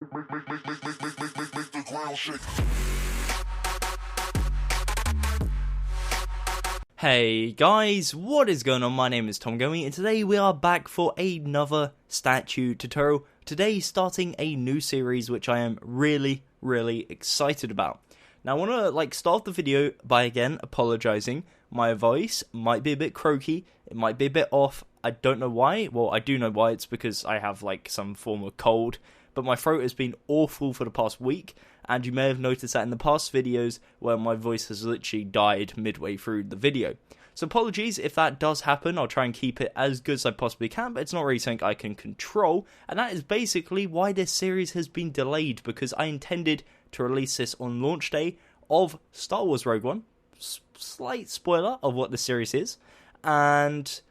Make the ground shake. Hey guys, what is going on? My name is Gummy, and today we are back for another statue tutorial. Today starting a new series which I am really excited about. Now I want to start the video by again apologizing. My voice might be a bit croaky, it might be a bit off. I don't know why. Well, I do know why. It's because I have some form of cold, but my throat has been awful for the past week. And you may have noticed that in the past videos where my voice has literally died midway through the video. So apologies if that does happen. I'll try and keep it as good as I possibly can, but it's not really something I can control. And that is basically why this series has been delayed, because I intended to release this on launch day of Star Wars Rogue One. Slight spoiler of what the series is. And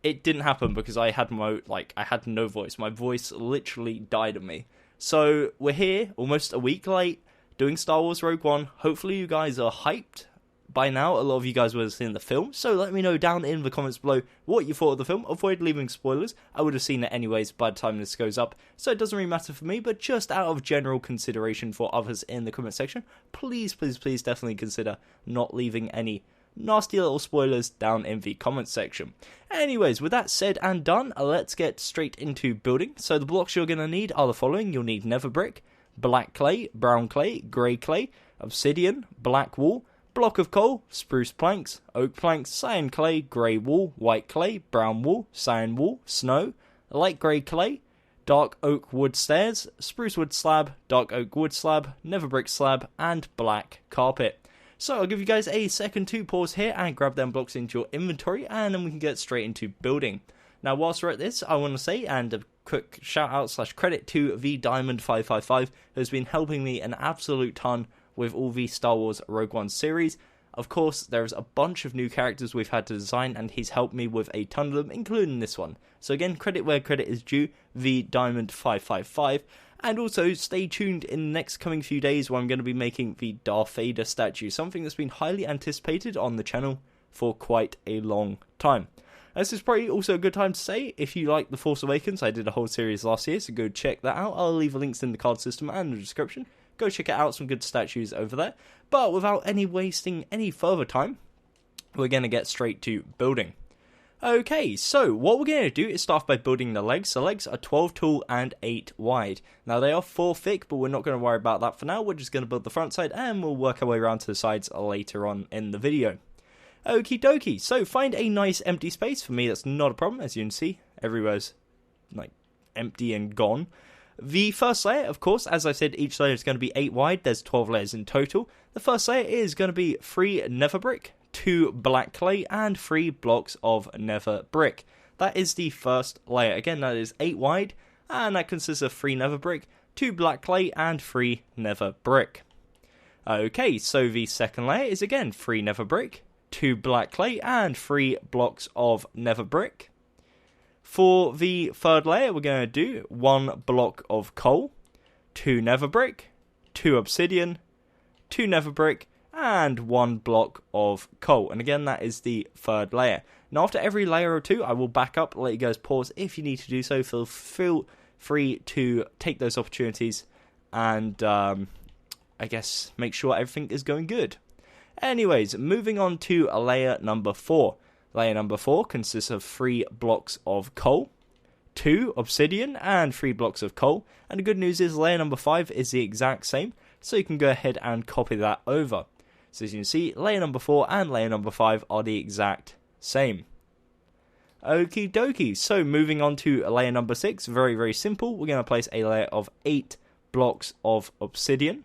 it didn't happen because I had no voice. My voice literally died on me. So we're here, almost a week late, doing Star Wars Rogue One. Hopefully you guys are hyped by now. A lot of you guys would have seen the film, so let me know down in the comments below what you thought of the film. Avoid leaving spoilers. I would have seen it anyways by the time this goes up, so it doesn't really matter for me, but just out of general consideration for others in the comment section, please definitely consider not leaving any nasty little spoilers down in the comments section. Anyways, with that said and done, let's get straight into building. So the blocks you're going to need are the following. You'll need nether brick, black clay, brown clay, grey clay, obsidian, black wool, block of coal, spruce planks, oak planks, cyan clay, grey wool, white clay, brown wool, cyan wool, snow, light grey clay, dark oak wood stairs, spruce wood slab, dark oak wood slab, nether brick slab, and black carpet. So I'll give you guys a second to pause here and grab them blocks into your inventory, and then we can get straight into building. Now whilst we're at this, I want to say, and a quick shout out / credit to the Diamond555, who has been helping me an absolute ton with all the Star Wars Rogue One series. Of course, there's a bunch of new characters we've had to design, and he's helped me with a ton of them, including this one. So again, credit where credit is due, the Diamond555. And also, stay tuned in the next coming few days where I'm going to be making the Darth Vader statue, something that's been highly anticipated on the channel for quite a long time. This is probably also a good time to say, if you like The Force Awakens, I did a whole series last year, so go check that out. I'll leave links in the card system and the description. Go check it out, some good statues over there. But without wasting any further time, we're going to get straight to building. Okay, so what we're going to do is start by building the legs. The legs are 12 tall and 8 wide. Now they are 4 thick, but we're not going to worry about that for now. We're just going to build the front side, and we'll work our way around to the sides later on in the video. Okie dokie, so find a nice empty space. For me, that's not a problem. As you can see, everywhere's empty and gone. The first layer, of course, as I said, each layer is going to be 8 wide. There's 12 layers in total. The first layer is going to be 3 nether brick, 2 black clay, and 3 blocks of nether brick. That is the first layer. Again, that is 8 wide, and that consists of 3 nether brick, 2 black clay, and 3 nether brick. Okay, so the second layer is again 3 nether brick, 2 black clay, and 3 blocks of nether brick. For the third layer, we're going to do 1 block of coal, 2 nether brick, 2 obsidian, 2 nether brick, and 1 block of coal. And again, that is the third layer. Now, after every layer or two, I will back up, let you guys pause if you need to do so. Feel free to take those opportunities and, I guess, make sure everything is going good. Anyways, moving on to layer number 4. Layer number 4 consists of 3 blocks of coal, 2 obsidian, and 3 blocks of coal. And the good news is layer number 5 is the exact same, so you can go ahead and copy that over. So as you can see, layer number 4 and layer number 5 are the exact same. Okie dokie, so moving on to layer number 6, very simple. We're going to place a layer of 8 blocks of obsidian.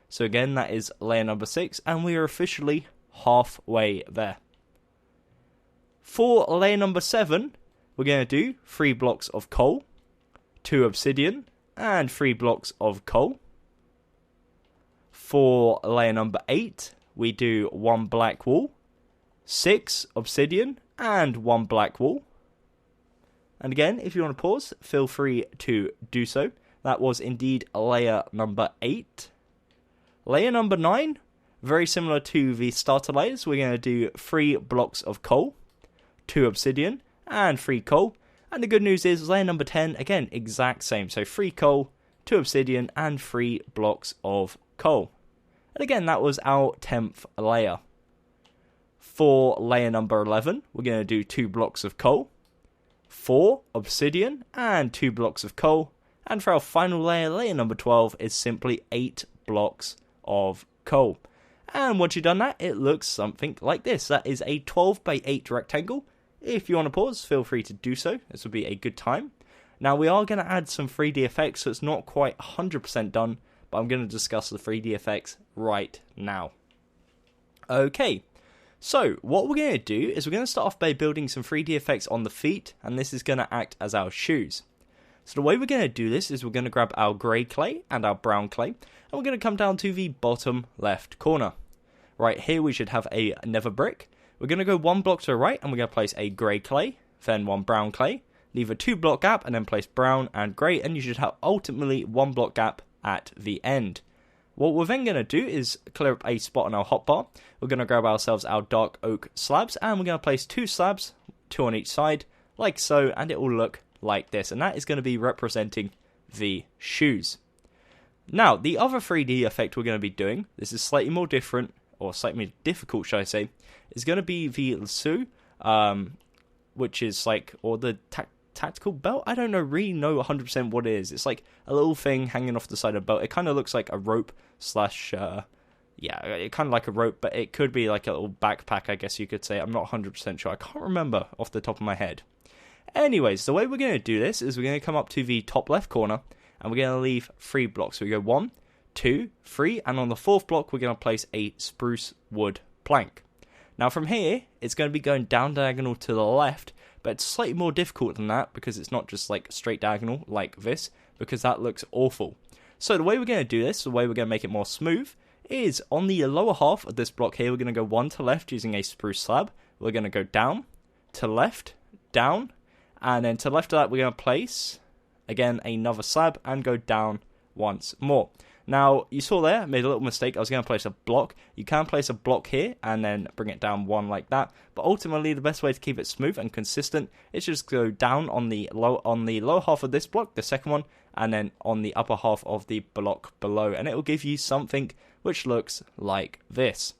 So again, that is layer number 6, and we are officially halfway there. For layer number 7, we're going to do 3 blocks of coal, 2 obsidian, and 3 blocks of coal. For layer number 8, we do 1 black wool, 6 obsidian, and 1 black wool. And again, if you want to pause, feel free to do so. That was indeed layer number 8. Layer number 9, very similar to the starter layers, we're going to do 3 blocks of coal, 2 obsidian, and 3 coal. And the good news is layer number 10, again, exact same. So 3 coal, 2 obsidian, and 3 blocks of coal. And again, that was our 10th layer. For layer number 11, we're going to do 2 blocks of coal, 4 obsidian, and 2 blocks of coal. And for our final layer, layer number 12, is simply 8 blocks of coal. And once you've done that, it looks something like this. That is a 12 by 8 rectangle. If you want to pause, feel free to do so. This will be a good time. Now, we are going to add some 3D effects, so it's not quite 100% done, but I'm going to discuss the 3D effects right now. Okay, so what we're going to do is we're going to start off by building some 3D effects on the feet, and this is going to act as our shoes. So the way we're going to do this is we're going to grab our grey clay and our brown clay, and we're going to come down to the bottom left corner. Right here we should have a nether brick. We're going to go 1 block to the right, and we're going to place a grey clay, then 1 brown clay, leave a 2 block gap, and then place brown and grey, and you should have ultimately 1 block gap at the end. What we're then going to do is clear up a spot on our hotbar. We're going to grab ourselves our dark oak slabs, and we're going to place 2 slabs, 2 on each side, like so, and it will look like this, and that is going to be representing the shoes. Now, the other 3D effect we're going to be doing, this is slightly more different, or slightly more difficult, should I say, is going to be the lasso, which is like, or the tactical belt. I don't really know 100% what it is. It's like a little thing hanging off the side of a belt. It kind of looks like a rope slash, yeah, it kind of like a rope, but it could be like a little backpack, I guess you could say. I'm not 100% sure. I can't remember off the top of my head. Anyways, the way we're going to do this is we're going to come up to the top left corner, and we're going to leave 3 blocks. So we go 1, 2, 3, and on the 4th block, we're going to place a spruce wood plank. Now from here, it's going to be going down diagonal to the left, but it's slightly more difficult than that because it's not just like straight diagonal like this, because that looks awful. So the way we're going to do this, the way we're going to make it more smooth, is on the lower half of this block here, we're going to go 1 to left using a spruce slab. We're going to go down, to left, down, and then to the left of that, we're going to place, again, another slab and go down once more. Now, you saw there, I made a little mistake. I was going to place a block. You can place a block here and then bring it down 1 like that. But ultimately, the best way to keep it smooth and consistent is just go down on the lower half of this block, the second one, and then on the upper half of the block below. And it will give you something which looks like this.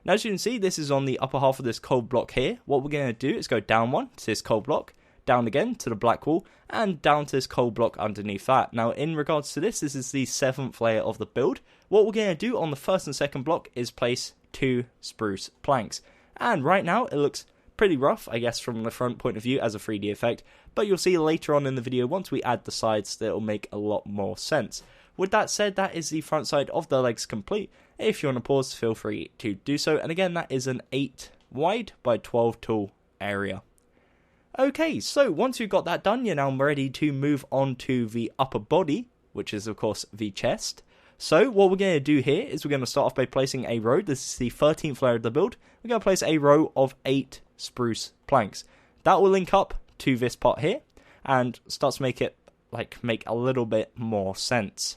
Now, as you can see, this is on the upper half of this cold block here. What we're going to do is go down 1 to this cold block, down again to the black wall, and down to this coal block underneath that. Now, in regards to this is the 7th layer of the build. What we're going to do on the 1st and 2nd block is place 2 spruce planks. And right now, it looks pretty rough, I guess, from the front point of view as a 3D effect, but you'll see later on in the video, once we add the sides, that it'll make a lot more sense. With that said, that is the front side of the legs complete. If you want to pause, feel free to do so. And again, that is an 8 wide by 12 tall area. Okay, so once you've got that done, you're now ready to move on to the upper body, which is of course the chest. So what we're going to do here is we're going to start off by placing a row. This is the 13th layer of the build. We're going to place a row of 8 spruce planks. That will link up to this part here and start to make it make a little bit more sense.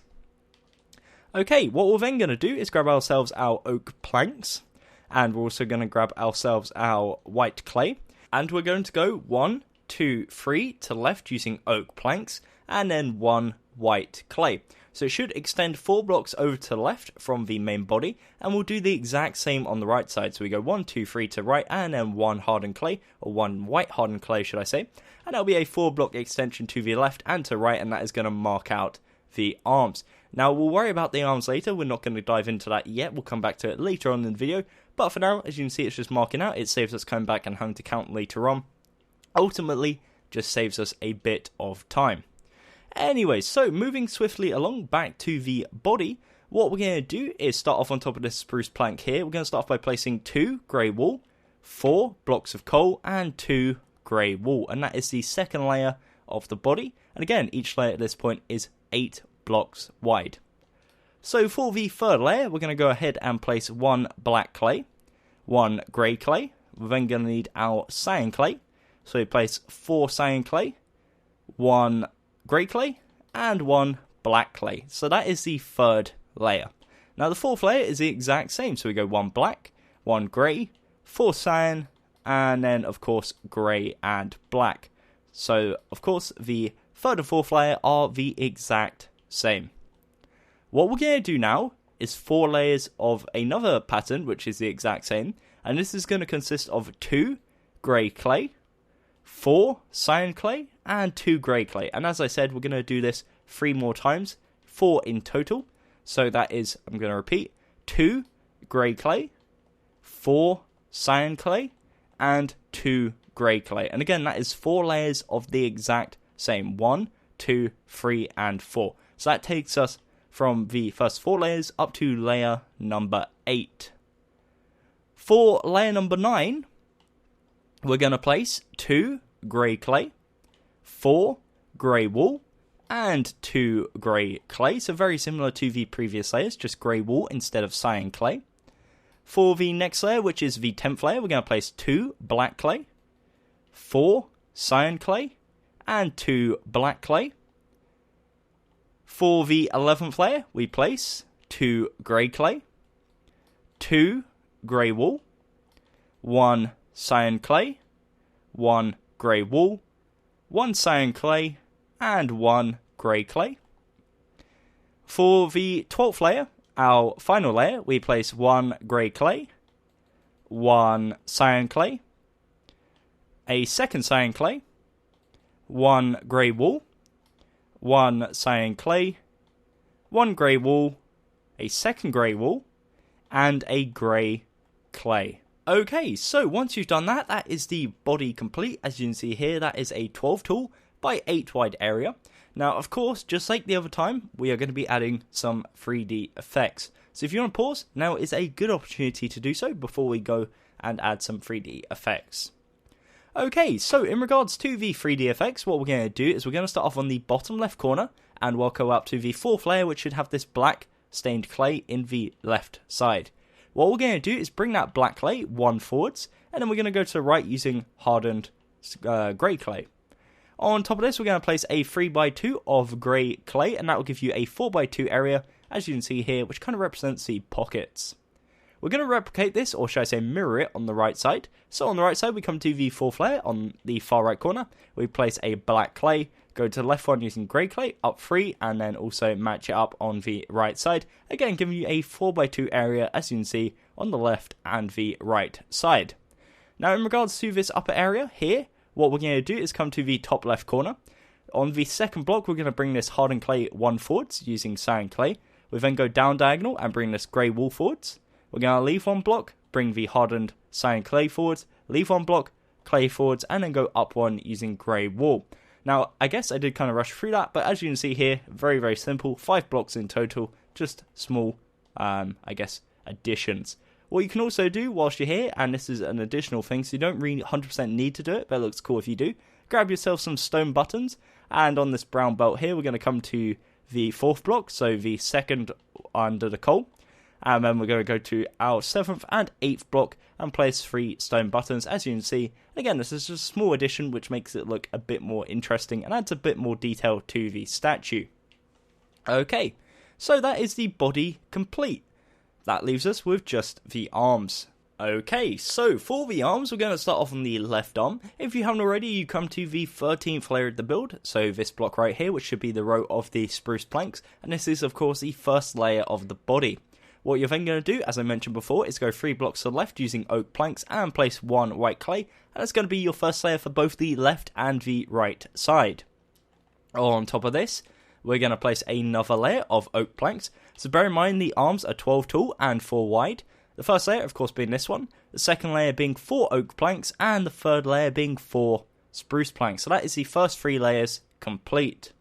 Okay, what we're then going to do is grab ourselves our oak planks, and we're also going to grab ourselves our white clay. And we're going to go 1, 2, 3 to the left using oak planks, and then 1 white clay. So it should extend 4 blocks over to the left from the main body, and we'll do the exact same on the right side. So we go 1, 2, 3 to right, and then 1 hardened clay, or 1 white hardened clay, should I say. And that'll be a 4 block extension to the left and to right, and that is going to mark out the arms. Now, we'll worry about the arms later. We're not going to dive into that yet. We'll come back to it later on in the video. But for now, as you can see, it's just marking out. It saves us coming back and having to count later on. Ultimately, just saves us a bit of time. Anyway, so moving swiftly along back to the body, what we're going to do is start off on top of this spruce plank here. We're going to start off by placing 2 grey wool, 4 blocks of coal, and 2 grey wool. And that is the 2nd layer of the body. And again, each layer at this point is 8 blocks wide. So for the 3rd layer, we're going to go ahead and place 1 black clay, 1 grey clay. We're then going to need our cyan clay. So we place 4 cyan clay, 1 grey clay, and 1 black clay. So that is the 3rd layer. Now the 4th layer is the exact same. So we go 1 black, 1 grey, 4 cyan, and then of course grey and black. So of course the 3rd and 4th layer are the exact same. What we're going to do now is 4 layers of another pattern, which is the exact same. And this is going to consist of 2 grey clay, 4 cyan clay, and 2 grey clay. And as I said, we're going to do this 3 more times, 4 in total. So that is, I'm going to repeat, 2 grey clay, 4 cyan clay, and 2 grey clay. And again, that is 4 layers of the exact same. 1, 2, 3, and 4. So that takes us from the first 4 layers up to layer number 8. For layer number 9, we're going to place 2 grey clay, 4 grey wool, and 2 grey clay. So very similar to the previous layers, just grey wool instead of cyan clay. For the next layer, which is the 10th layer, we're going to place 2 black clay, 4 cyan clay, and 2 black clay. For the 11th layer, we place 2 grey clay, 2 grey wool, 1 cyan clay, 1 grey wool, 1 cyan clay, and 1 grey clay. For the 12th layer, our final layer, we place 1 grey clay, 1 cyan clay, a second cyan clay, 1 grey wool, 1 cyan clay, 1 grey wool, a second grey wool, and a grey clay. Okay, so once you've done that, that is the body complete. As you can see here, that is a 12 tall by 8 wide area. Now, of course, just like the other time, we are going to be adding some 3D effects. So if you want to pause, now is a good opportunity to do so before we go and add some 3D effects. Okay, so in regards to the 3D effects, what we're going to do is we're going to start off on the bottom left corner, and we'll go up to the 4th layer, which should have this black stained clay in the left side. What we're going to do is bring that black clay 1 forwards, and then we're going to go to the right using hardened grey clay. On top of this, we're going to place a 3x2 of grey clay, and that will give you a 4x2 area, as you can see here, which kind of represents the pockets. We're going to replicate this, or should I say mirror it, on the right side. So on the right side, we come to the 4th layer on the far right corner. We place a black clay, go to the left one using grey clay, up 3, and then also match it up on the right side. Again, giving you a 4x2 area, as you can see, on the left and the right side. Now, in regards to this upper area here, what we're going to do is come to the top left corner. On the second block, we're going to bring this hardened clay 1 forwards using cyan clay. We then go down diagonal and bring this grey wool forwards. We're going to leave 1 block, bring the hardened cyan clay forwards, leave 1 block, clay forwards, and then go up 1 using grey wool. Now, I guess I did kind of rush through that, but as you can see here, very, very simple. 5 blocks in total, just small, I guess, additions. What you can also do whilst you're here, and this is an additional thing, so you don't really 100% need to do it, but it looks cool if you do, grab yourself some stone buttons, and on this brown belt here, we're going to come to the 4th block, so the second under the coal. And then we're going to go to our 7th and 8th block and place 3 stone buttons, as you can see. Again, this is just a small addition which makes it look a bit more interesting and adds a bit more detail to the statue. Okay, so that is the body complete. That leaves us with just the arms. Okay, so for the arms, we're going to start off on the left arm. If you haven't already, you come to the 13th layer of the build, so this block right here, which should be the row of the spruce planks, and this is of course the first layer of the body. What you're then going to do, as I mentioned before, is go 3 blocks to the left using oak planks and place 1 white clay, and that's going to be your first layer for both the left and the right side. On top of this, we're going to place another layer of oak planks, so bear in mind the arms are 12 tall and 4 wide. The first layer, of course, being this one, the second layer being 4 oak planks, and the third layer being 4 spruce planks. So that is the first 3 layers complete.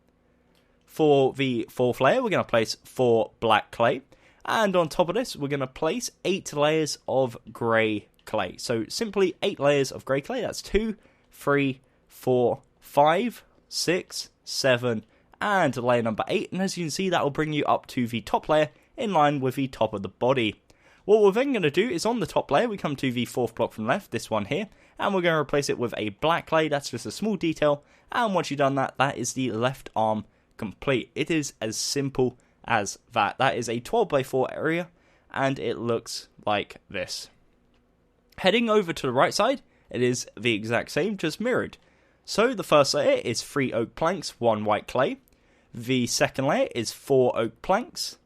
For the 4th layer, we're going to place 4 black clay. And on top of this, we're going to place 8 layers of grey clay. So simply 8 layers of grey clay. That's 2, 3, 4, 5, 6, 7, and layer number 8. And as you can see, that will bring you up to the top layer in line with the top of the body. What we're then going to do is on the top layer, we come to the 4th block from left, this one here. And we're going to replace it with a black clay. That's just a small detail. And once you've done that, that is the left arm complete. It is as simple as that. That is a 12x4 area, and it looks like this. Heading over to the right side, it is the exact same, just mirrored. So the first layer is 3 oak planks, 1 white clay. The second layer is 4 oak planks.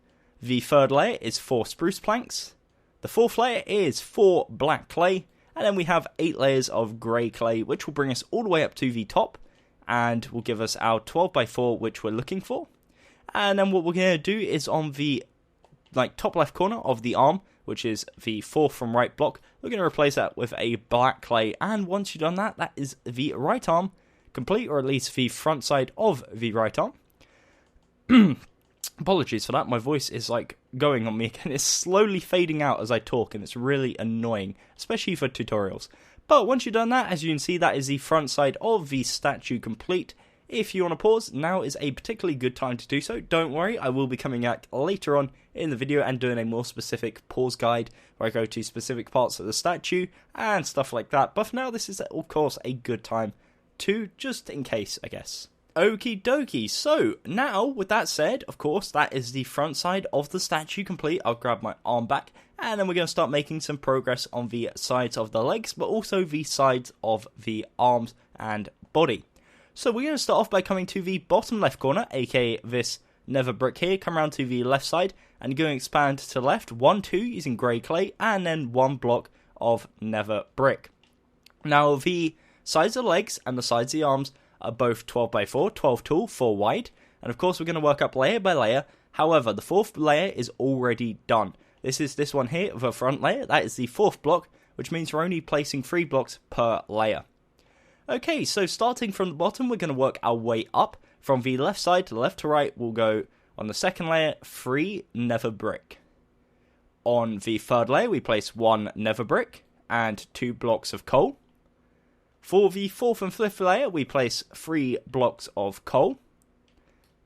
The third layer is 4 spruce planks. The fourth layer is 4 black clay. And then we have 8 layers of grey clay, which will bring us all the way up to the top. And will give us our 12x4, which we're looking for. And then what we're going to do is on the top left corner of the arm, which is the fourth from right block, we're going to replace that with a black clay. And once you've done that, that is the right arm complete, or at least the front side of the right arm. Apologies for that, my voice is going on me again. It's slowly fading out as I talk, and it's really annoying, especially for tutorials. But once you've done that, as you can see, that is the front side of the statue complete. If you want to pause, now is a particularly good time to do so. Don't worry, I will be coming back later on in the video and doing a more specific pause guide where I go to specific parts of the statue and stuff like that. But for now, this is of course a good time to, just in case, I guess. Okie dokie, so now with that said, of course, that is the front side of the statue complete. I'll grab my arm back and then we're going to start making some progress on the sides of the legs, but also the sides of the arms and body. So we're going to start off by coming to the bottom left corner, aka this nether brick here. Come around to the left side and you're going to expand to left 1, 2 using grey clay and then 1 block of nether brick. Now the sides of the legs and the sides of the arms are both 12x4, 12 tall, 4 wide, and of course we're going to work up layer by layer. However, the fourth layer is already done. This is this one here, the front layer. That is the fourth block, which means we're only placing 3 blocks per layer. Okay, so starting from the bottom, we're going to work our way up. From the left side to left to right, we'll go on the second layer, 3 nether brick. On the third layer, we place 1 nether brick and 2 blocks of coal. For the fourth and fifth layer, we place 3 blocks of coal.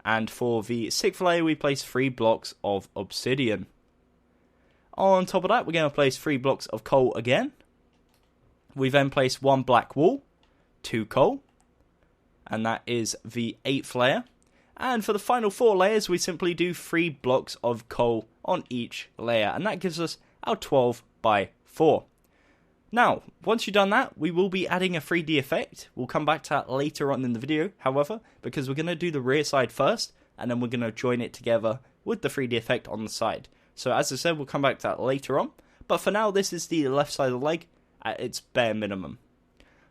And for the sixth layer, we place 3 blocks of obsidian. On top of that, we're going to place 3 blocks of coal again. We then place 1 black wool, 2 coal, and that is the 8th layer. And for the final 4 layers, we simply do 3 blocks of coal on each layer, and that gives us our 12x4. Now, once you've done that, we will be adding a 3D effect. We'll come back to that later on in the video, however, because we're going to do the rear side first, and then we're going to join it together with the 3D effect on the side. So as I said, we'll come back to that later on, but for now, this is the left side of the leg at its bare minimum.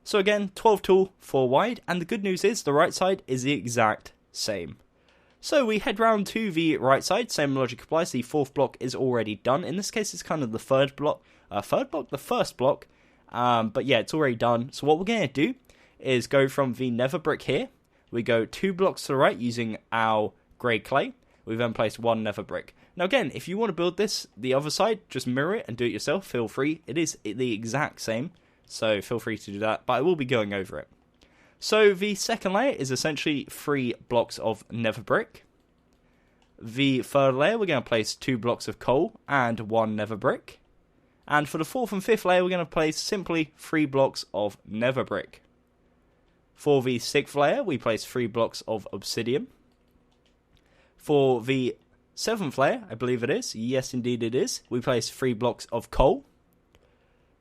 So again, 12 tall, 4 wide, and the good news is the right side is the exact same. So we head round to the right side, same logic applies, the fourth block is already done. In this case, it's kind of the first block, but yeah, it's already done. So what we're going to do is go from the nether brick here, we go 2 blocks to the right using our grey clay, we then place 1 nether brick. Now again, if you want to build this, the other side, just mirror it and do it yourself, feel free, it is the exact same. So feel free to do that, but I will be going over it. So the second layer is essentially 3 blocks of nether brick. The third layer, we're going to place 2 blocks of coal and 1 nether brick. And for the fourth and fifth layer, we're going to place simply 3 blocks of nether brick. For the sixth layer, we place 3 blocks of obsidian. For the seventh layer, I believe it is, yes indeed it is, we place 3 blocks of coal.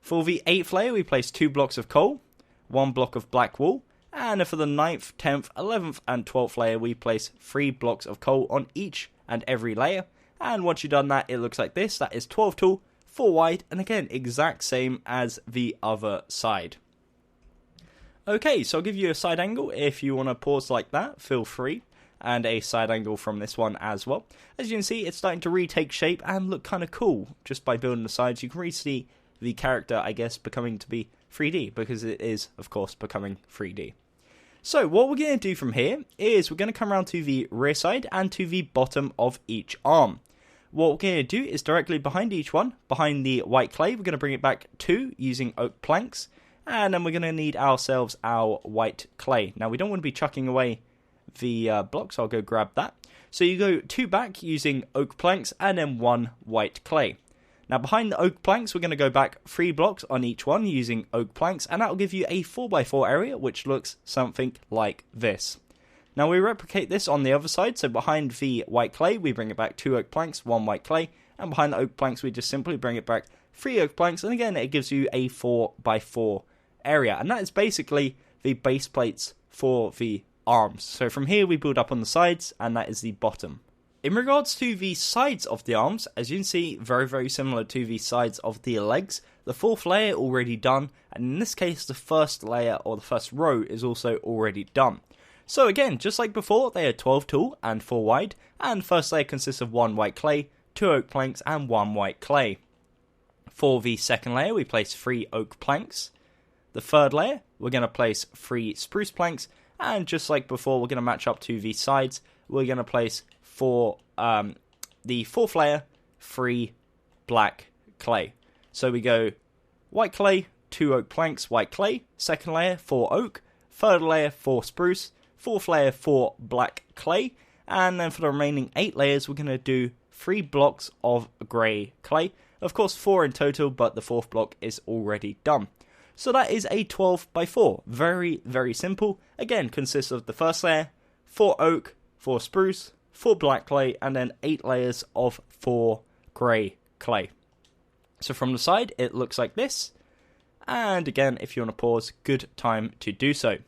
For the 8th layer, we place 2 blocks of coal, 1 block of black wool, and for the 9th, 10th, 11th, and 12th layer, we place 3 blocks of coal on each and every layer. And once you've done that, it looks like this. That is 12 tall, 4 wide, and again, exact same as the other side. Okay, so I'll give you a side angle. If you want to pause like that, feel free. And a side angle from this one as well. As you can see, it's starting to retake shape and look kind of cool. Just by building the sides, you can really see the character, I guess, becoming to be 3D, because it is, of course, becoming 3D. So what we're going to do from here is we're going to come around to the rear side and to the bottom of each arm. What we're going to do is directly behind each one, behind the white clay, we're going to bring it back 2 using oak planks, and then we're going to need ourselves our white clay. Now we don't want to be chucking away the blocks, I'll go grab that. So you go 2 back using oak planks and then 1 white clay. Now behind the oak planks, we're going to go back 3 blocks on each one using oak planks, and that will give you a 4x4 area, which looks something like this. Now we replicate this on the other side, so behind the white clay, we bring it back 2 oak planks, 1 white clay, and behind the oak planks, we just simply bring it back 3 oak planks, and again, it gives you a 4x4 area, and that is basically the base plates for the arms. So from here, we build up on the sides, and that is the bottom. In regards to the sides of the arms, as you can see, very similar to the sides of the legs. The fourth layer already done, and in this case the first layer or the first row is also already done. So again, just like before, they are 12 tall and 4 wide, and first layer consists of 1 white clay, 2 oak planks and 1 white clay. For the second layer we place 3 oak planks. The third layer we're going to place 3 spruce planks, and just like before we're going to match up to the sides, we're going to place for the fourth layer 3 black clay. So we go white clay, 2 oak planks, white clay, second layer 4 oak, third layer 4 spruce, fourth layer 4 black clay, and then for the remaining 8 layers we're going to do 3 blocks of grey clay. Of course 4 in total, but the fourth block is already done. So that is a 12 by 4. Very simple. Again, consists of the first layer, 4 oak, 4 spruce, 4 black clay, and then 8 layers of 4 grey clay. So from the side, it looks like this. And again, if you want to pause, good time to do so.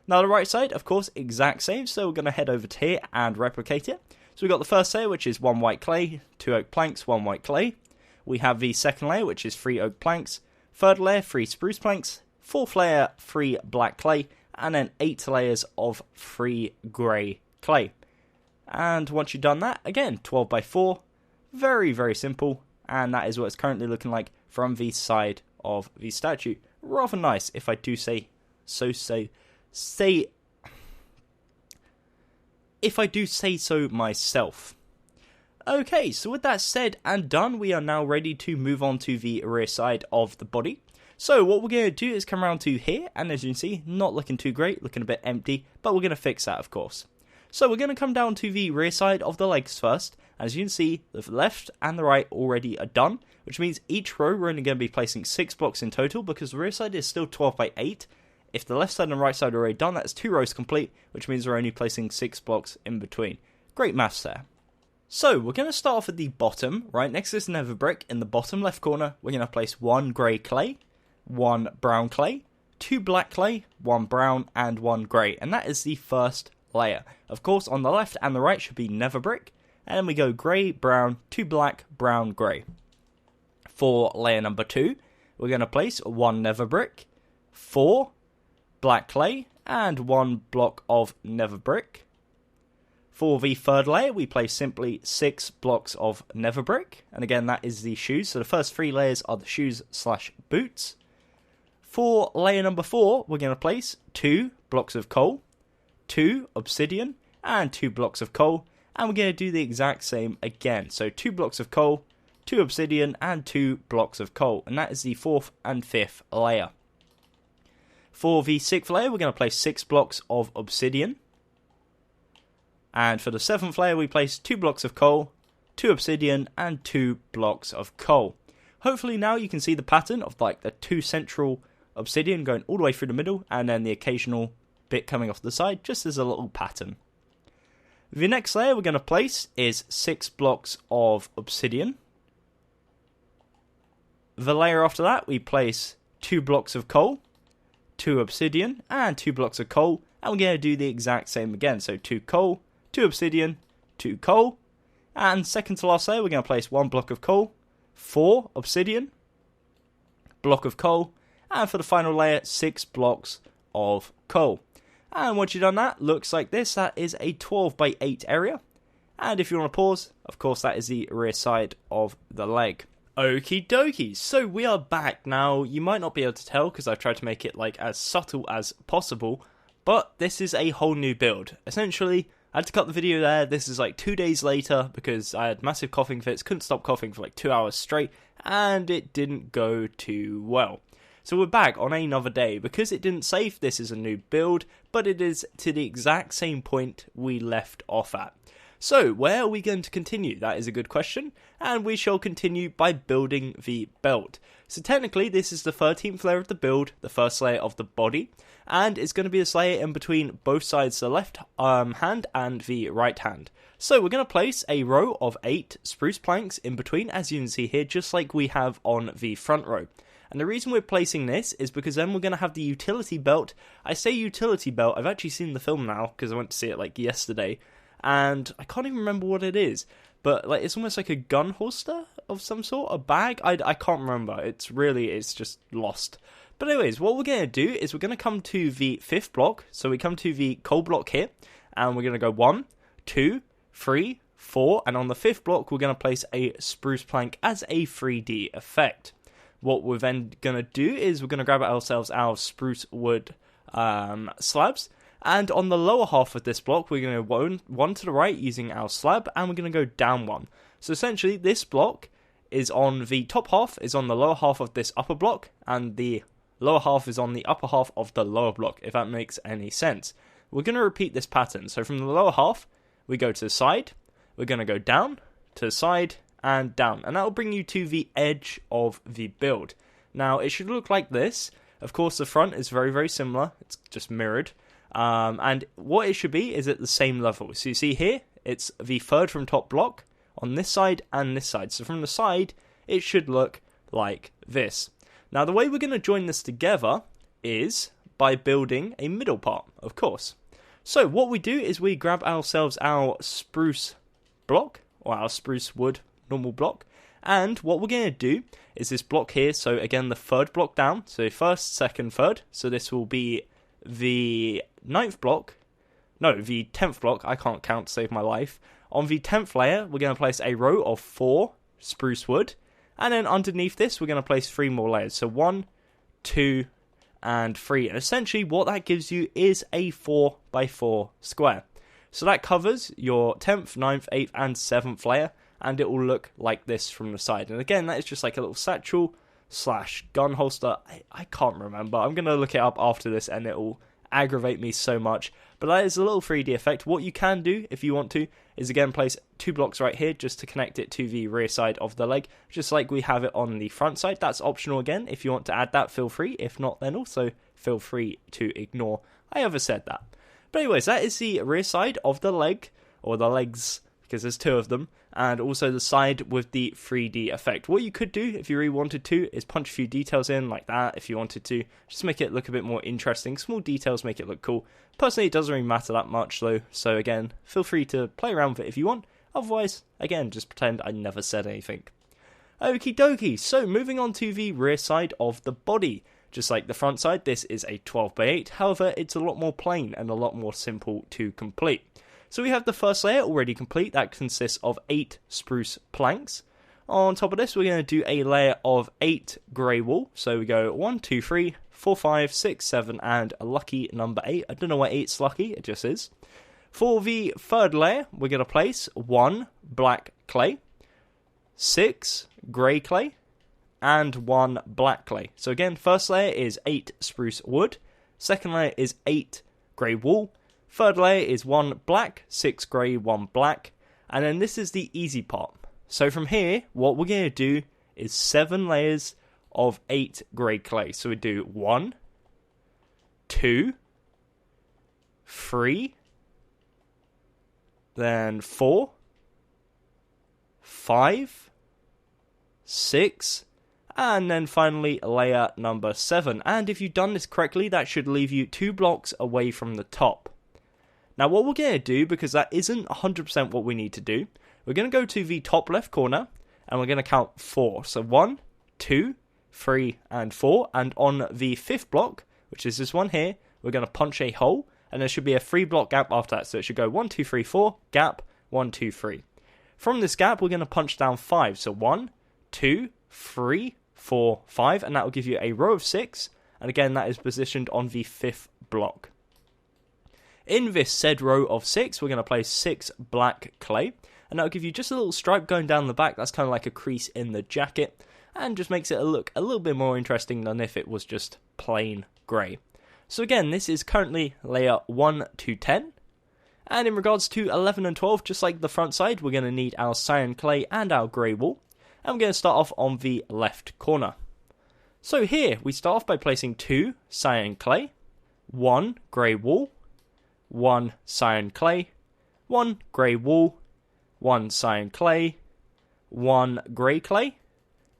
Now the right side, of course, exact same. So we're going to head over to here and replicate it. So we've got the first layer, which is 1 white clay, 2 oak planks, 1 white clay. We have the second layer, which is 3 oak planks. Third layer, 3 spruce planks. Fourth layer, 3 black clay. And then 8 layers of 3 grey clay. And once you've done that, again, 12 by 4. Very simple. And that is what it's currently looking like from the side of the statue. Rather nice, if I do say so myself. Okay, so with that said and done, we are now ready to move on to the rear side of the body. So what we're going to do is come around to here, and as you can see, not looking too great, looking a bit empty, but we're going to fix that, of course. So we're going to come down to the rear side of the legs first. As you can see, the left and the right already are done, which means each row we're only going to be placing 6 blocks in total, because the rear side is still 12 by 8. If the left side and the right side are already done, that's 2 rows complete, which means we're only placing 6 blocks in between. Great maths there. So we're going to start off at the bottom, right next to this nether brick. In the bottom left corner, we're going to place 1 grey clay, 1 brown clay, 2 black clay, 1 brown, and 1 grey. And that is the first layer. Of course, on the left and the right should be nether brick. And then we go grey, brown, 2 black, brown, grey. For layer number 2, we're going to place 1 nether brick, 4 black clay, and 1 block of nether brick. For the third layer, we place simply 6 blocks of nether brick. And again, that is the shoes. So the first 3 layers are the shoes / boots. For layer number 4, we're going to place 2 blocks of coal, 2 obsidian, and 2 blocks of coal. And we're going to do the exact same again. So 2 blocks of coal, 2 obsidian, and 2 blocks of coal. And that is the 4th and 5th layer. For the 6th layer, we're going to place 6 blocks of obsidian. And for the 7th layer, we place 2 blocks of coal, 2 obsidian, and 2 blocks of coal. Hopefully now you can see the pattern of like the 2 central obsidian going all the way through the middle, and then the occasional bit coming off the side, just as a little pattern. The next layer we're going to place is 6 blocks of obsidian. The layer after that, we place 2 blocks of coal, 2 obsidian, and 2 blocks of coal. And we're going to do the exact same again. So 2 coal, 2 obsidian, 2 coal. And second to last layer, we're going to place 1 block of coal, 4 obsidian, block of coal. And for the final layer, 6 blocks of coal. And once you've done that, looks like this. That is a 12 by 8 area. And if you want to pause, of course, that is the rear side of the leg. Okie dokie, so we are back. Now, you might not be able to tell because I've tried to make it like as subtle as possible, but this is a whole new build. Essentially, I had to cut the video there. This is like 2 days later because I had massive coughing fits, couldn't stop coughing for like 2 hours straight, and it didn't go too well. So we're back on another day. Because it didn't save, this is a new build, but it is to the exact same point we left off at. So, where are we going to continue? That is a good question, and we shall continue by building the belt. So technically, this is the 13th layer of the build, the first layer of the body, and it's going to be this layer in between both sides, the left hand and the right hand. So we're going to place a row of 8 spruce planks in between, as you can see here, just like we have on the front row. And the reason we're placing this is because then we're going to have the utility belt. I say utility belt, I've actually seen the film now, because I went to see it like yesterday. and I can't even remember what it is, but like it's almost like a gun holster of some sort, a bag. I can't remember. It's just lost. But anyways, what we're going to do is we're going to come to the 5th block. So we come to the coal block here, and we're going to go 1, 2, 3, 4, and on the 5th block we're going to place a spruce plank as a 3D effect. What we're then going to do is we're going to grab ourselves our spruce wood slabs, and on the lower half of this block we're going to go one to the right using our slab, and we're going to go down one. So essentially this block is on the top half, is on the lower half of this upper block, and the lower half is on the upper half of the lower block, if that makes any sense. We're going to repeat this pattern. So from the lower half, we go to the side, we're going to go down, to the side, and down. And that will bring you to the edge of the build. Now, it should look like this. Of course, the front is very, very similar. It's just mirrored. And what it should be is at the same level. So you see here, it's the third from top block on this side and this side. So from the side, it should look like this. Now, the way we're going to join this together is by building a middle part, of course. So what we do is we grab ourselves our spruce block, or our spruce wood normal block, and what we're going to do is this block here, so again the 3rd block down, so 1st, 2nd, 3rd, so this will be the 9th block, no, the 10th block, I can't count to save my life. On the 10th layer, we're going to place a row of 4 spruce wood, and then underneath this, we're going to place 3 more layers. So 1, 2, and 3. And essentially, what that gives you is a 4x4 square. So that covers your 10th, 9th, 8th, and 7th layer, and it will look like this from the side. And again, that is just like a little satchel / gun holster. I can't remember. I'm going to look it up after this, and it will aggravate me so much. But that is a little 3D effect. What you can do, if you want to, is again place 2 blocks right here just to connect it to the rear side of the leg, just like we have it on the front side. That's optional again. If you want to add that, feel free. If not, then also feel free to ignore I ever said that. But anyways, that is the rear side of the leg, or the legs, because there's 2 of them, and also the side with the 3D effect. What you could do, if you really wanted to, is punch a few details in like that, if you wanted to, just make it look a bit more interesting. Small details make it look cool. Personally, it doesn't really matter that much though, so again, feel free to play around with it if you want. Otherwise, again, just pretend I never said anything. Okie dokie, so moving on to the rear side of the body. Just like the front side, this is a 12x8, however, it's a lot more plain and a lot more simple to complete. So we have the first layer already complete, that consists of 8 spruce planks. On top of this, we're going to do a layer of 8 grey wool. So we go 1, 2, 3, 4, 5, 6, 7, and a lucky number 8. I don't know why 8's lucky, it just is. For the 3rd layer, we're going to place 1 black clay, 6 grey clay, and 1 black clay. So again, first layer is 8 spruce wood, second layer is 8 grey wool, third layer is 1 black, 6 grey, 1 black, and then this is the easy part. So from here, what we're going to do is 7 layers of 8 grey clay. So we do 1, 2, 3, then 4, 5, 6, and then finally layer number 7. And if you've done this correctly, that should leave you 2 blocks away from the top. Now what we're going to do, because that isn't 100% what we need to do, we're going to go to the top left corner and we're going to count 4. So 1, 2, 3, and 4. And on the 5th block, which is this one here, we're going to punch a hole, and there should be a 3 block gap after that. So it should go 1, 2, 3, 4, gap, 1, 2, 3. From this gap, we're going to punch down 5. So 1, 2, 3, 4, 5, and that will give you a row of 6. And again, that is positioned on the 5th block. In this said row of 6, we're going to place 6 black clay, and that will give you just a little stripe going down the back. That's kind of like a crease in the jacket, and just makes it look a little bit more interesting than if it was just plain grey. So again, this is currently layer 1 to 10. And in regards to 11 and 12, just like the front side, we're going to need our cyan clay and our grey wool. And we're going to start off on the left corner. So here, we start off by placing 2 cyan clay, 1 grey wool, 1 cyan clay, 1 grey wool, 1 cyan clay, 1 grey clay,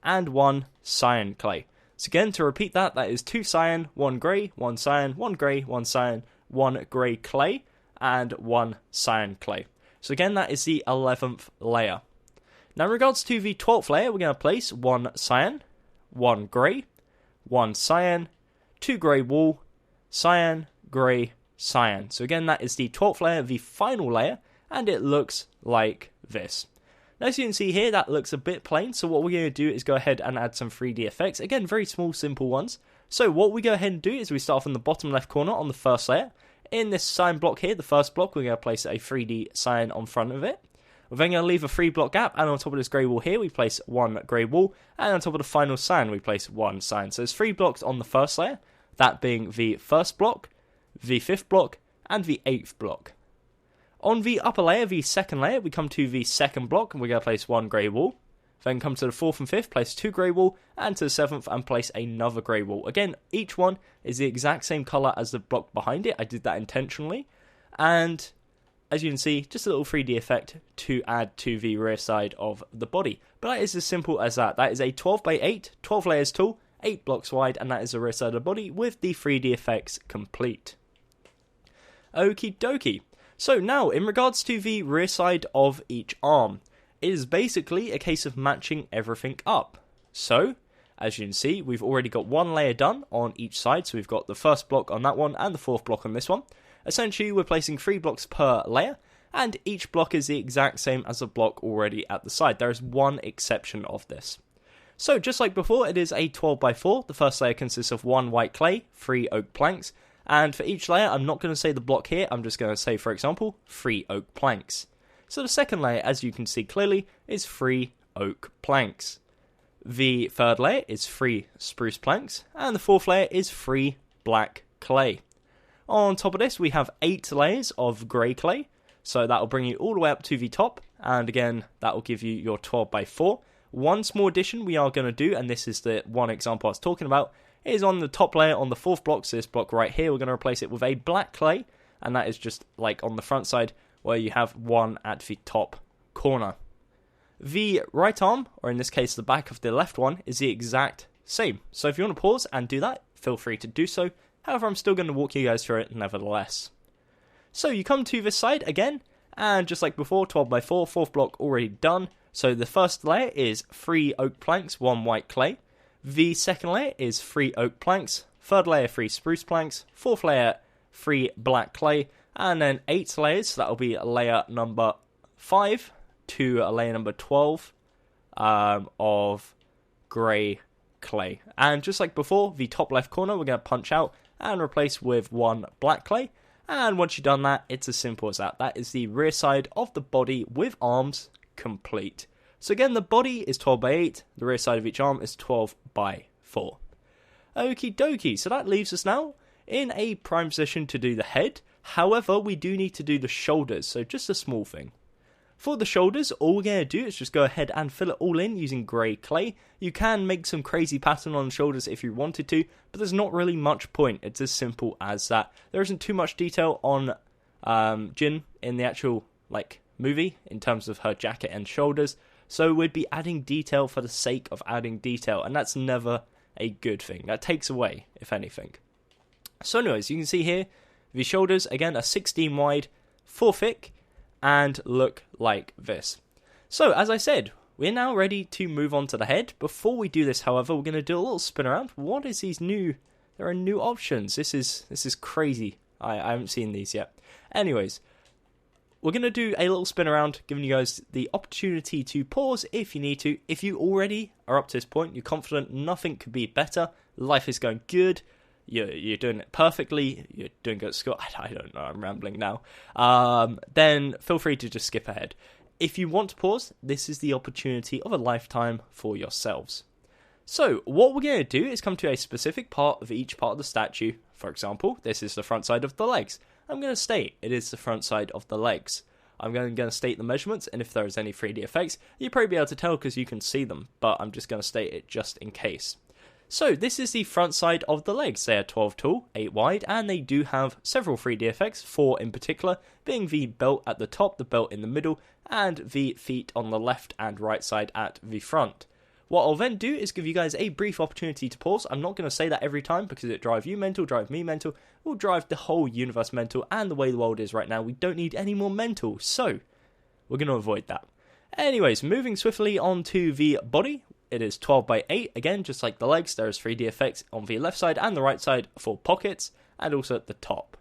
and 1 cyan clay. So again, to repeat that, that is 2 cyan, 1 grey, 1 cyan, 1 grey, 1 cyan, 1 grey clay, and 1 cyan clay. So again, that is the 11th layer. Now in regards to the 12th layer, we're going to place 1 cyan, 1 grey, 1 cyan, 2 grey wool, cyan, grey, cyan. So again, that is the 12th layer, the final layer, and it looks like this. Now as you can see here, that looks a bit plain, so what we're going to do is go ahead and add some 3D effects. Again, very small, simple ones. So what we go ahead and do is we start off in the bottom left corner on the first layer. In this cyan block here, the first block, we're going to place a 3D cyan on front of it. We're then going to leave a 3 block gap, and on top of this grey wool here, we place 1 grey wool, and on top of the final cyan, we place 1 cyan. So there's 3 blocks on the first layer, that being the first block, the 5th block, and the 8th block. On the upper layer, the second layer, we come to the second block, and we're going to place 1 grey wool. Then come to the 4th and 5th, place 2 grey wool, and to the 7th, and place another grey wool. Again, each one is the exact same colour as the block behind it. I did that intentionally. And as you can see, just a little 3D effect to add to the rear side of the body. But that is as simple as that. That is a 12 by 8, 12 layers tall, 8 blocks wide, and that is the rear side of the body with the 3D effects complete. Okie dokie. So now, in regards to the rear side of each arm, it is basically a case of matching everything up. So, as you can see, we've already got 1 layer done on each side. So we've got the first block on that one and the 4th block on this one. Essentially, we're placing 3 blocks per layer, and each block is the exact same as the block already at the side. There is one exception of this. So, just like before, it is a 12 by 4. The first layer consists of 1 white clay, 3 oak planks, and for each layer, I'm not going to say the block here, I'm just going to say, for example, 3 oak planks. So the second layer, as you can see clearly, is 3 oak planks. The third layer is 3 spruce planks, and the 4th layer is 3 black clay. On top of this, we have 8 layers of grey clay, so that will bring you all the way up to the top, and again, that will give you your 12 by 4. One small addition we are going to do, and this is the one example I was talking about, is on the top layer on the 4th block, so this block right here, we're going to replace it with a black clay, and that is just like on the front side, where you have 1 at the top corner. The right arm, or in this case the back of the left one, is the exact same. So if you want to pause and do that, feel free to do so. However, I'm still going to walk you guys through it nevertheless. So you come to this side again, and just like before, 12 by 4, 4th block already done. So the first layer is 3 oak planks, 1 white clay. The second layer is 3 oak planks. Third layer, 3 spruce planks. 4th layer, 3 black clay. And then 8 layers, so that'll be layer number 5 to layer number 12 of grey clay. And just like before, the top left corner we're going to punch out and replace with 1 black clay. And once you've done that, it's as simple as that. That is the rear side of the body with arms complete. So again, the body is 12 by 8, the rear side of each arm is 12 by 4. Okie dokie, so that leaves us now in a prime position to do the head. However, we do need to do the shoulders, so just a small thing. For the shoulders, all we're going to do is just go ahead and fill it all in using grey clay. You can make some crazy pattern on the shoulders if you wanted to, but there's not really much point. It's as simple as that. There isn't too much detail on Jyn in the actual movie in terms of her jacket and shoulders, so we'd be adding detail for the sake of adding detail, and that's never a good thing. That takes away, if anything. So anyways, you can see here, the shoulders, again, are 16 wide, 4 thick, and look like this. So, as I said, we're now ready to move on to the head. Before we do this, however, we're going to do a little spin around. What is these new... There are new options. This is crazy. I haven't seen these yet. Anyways, we're going to do a little spin around, giving you guys the opportunity to pause if you need to. If you already are up to this point, you're confident nothing could be better, life is going good, you're doing it perfectly, you're doing good at school, I don't know, I'm rambling now, then feel free to just skip ahead. If you want to pause, this is the opportunity of a lifetime for yourselves. So, what we're going to do is come to a specific part of each part of the statue. For example, this is the front side of the legs. I'm going to state it is the front side of the legs. I'm going to state the measurements, and if there is any 3D effects, you'll probably be able to tell because you can see them, but I'm just going to state it just in case. So this is the front side of the legs. They are 12 tall, 8 wide, and they do have several 3D effects, 4 in particular, being the belt at the top, the belt in the middle, and the feet on the left and right side at the front. What I'll then do is give you guys a brief opportunity to pause. I'm not going to say that every time because it drive you mental, drive me mental, will drive the whole universe mental, and the way the world is right now, we don't need any more mental. So, we're going to avoid that. Anyways, moving swiftly on to the body. It is 12 by 8. Again, just like the legs, there is 3D effects on the left side and the right side for pockets, and also at the top.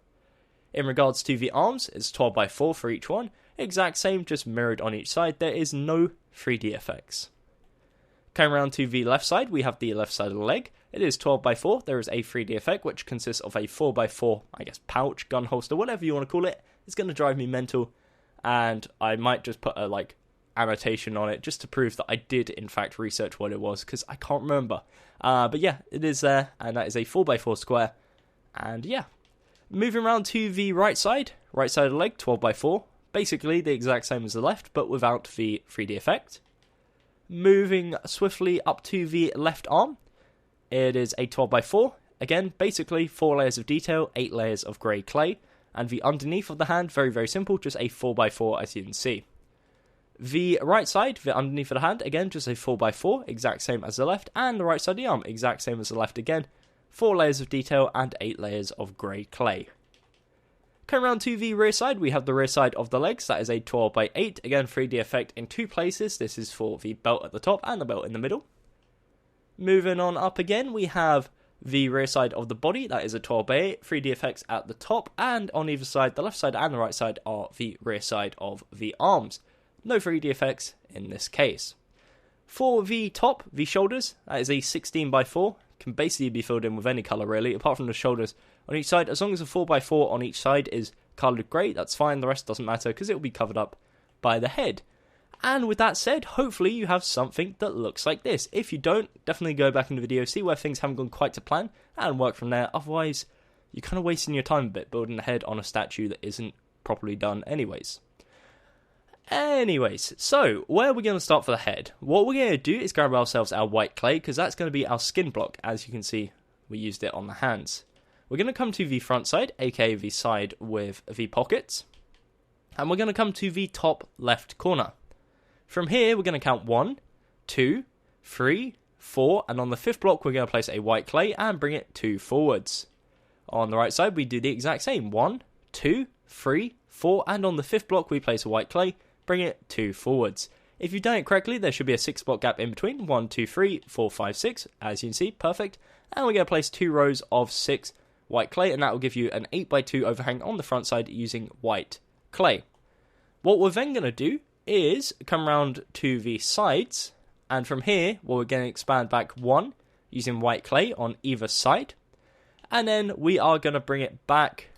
In regards to the arms, it's 12 by 4 for each one. Exact same, just mirrored on each side. There is no 3D effects. Coming around to the left side, we have the left side of the leg. It is 12 by 4. There is a 3D effect, which consists of a 4 by 4, I guess, pouch, gun holster, whatever you want to call it. It's going to drive me mental, and I might just put a, annotation on it just to prove that I did, in fact, research what it was, because I can't remember. But yeah, it is there, and that is a 4 by 4 square. And yeah. Moving around to the right side of the leg, 12 by 4. Basically the exact same as the left, but without the 3D effect. Moving swiftly up to the left arm, it is a 12 by 4. Again, basically 4 layers of detail, 8 layers of grey clay. And the underneath of the hand, very, very simple, just a 4 by 4 as you can see. The right side, the underneath of the hand, again, just a 4 by 4, exact same as the left. And the right side of the arm, exact same as the left again. 4 layers of detail and 8 layers of grey clay. Coming around to the rear side, we have the rear side of the legs. That is a 12 by 8. Again, 3D effect in 2 places. This is for the belt at the top and the belt in the middle. Moving on up again, we have the rear side of the body. That is a 12 by 8. 3D effects at the top, and on either side, the left side and the right side, are the rear side of the arms. No 3D effects in this case. For the top, the shoulders, that is a 16 by 4. Can basically be filled in with any colour really, apart from the shoulders on each side. As long as the 4 by 4 on each side is coloured grey, that's fine. The rest doesn't matter because it will be covered up by the head. And with that said, hopefully you have something that looks like this. If you don't, definitely go back in the video, see where things haven't gone quite to plan, and work from there. Otherwise, you're kind of wasting your time a bit building a head on a statue that isn't properly done anyways. So where are we going to start for the head? What we're going to do is grab ourselves our white clay, because that's going to be our skin block. As you can see, we used it on the hands. We're going to come to the front side, aka the side with the pockets. And we're going to come to the top left corner. From here, we're going to count 1, 2, 3, 4, and on the 5th block, we're going to place a white clay and bring it 2 forwards. On the right side, we do the exact same. 1, 2, 3, 4, and on the 5th block, we place a white clay, bring it 2 forwards. If you've done it correctly, there should be a 6 block gap in between. 1, 2, 3, 4, 5, 6. As you can see, perfect. And we're going to place 2 rows of 6 white clay, and that will give you an 8 by 2 overhang on the front side using white clay. What we're then going to do is come around to the sides, and from here, we're going to expand back 1 using white clay on either side. And then we are going to bring it back,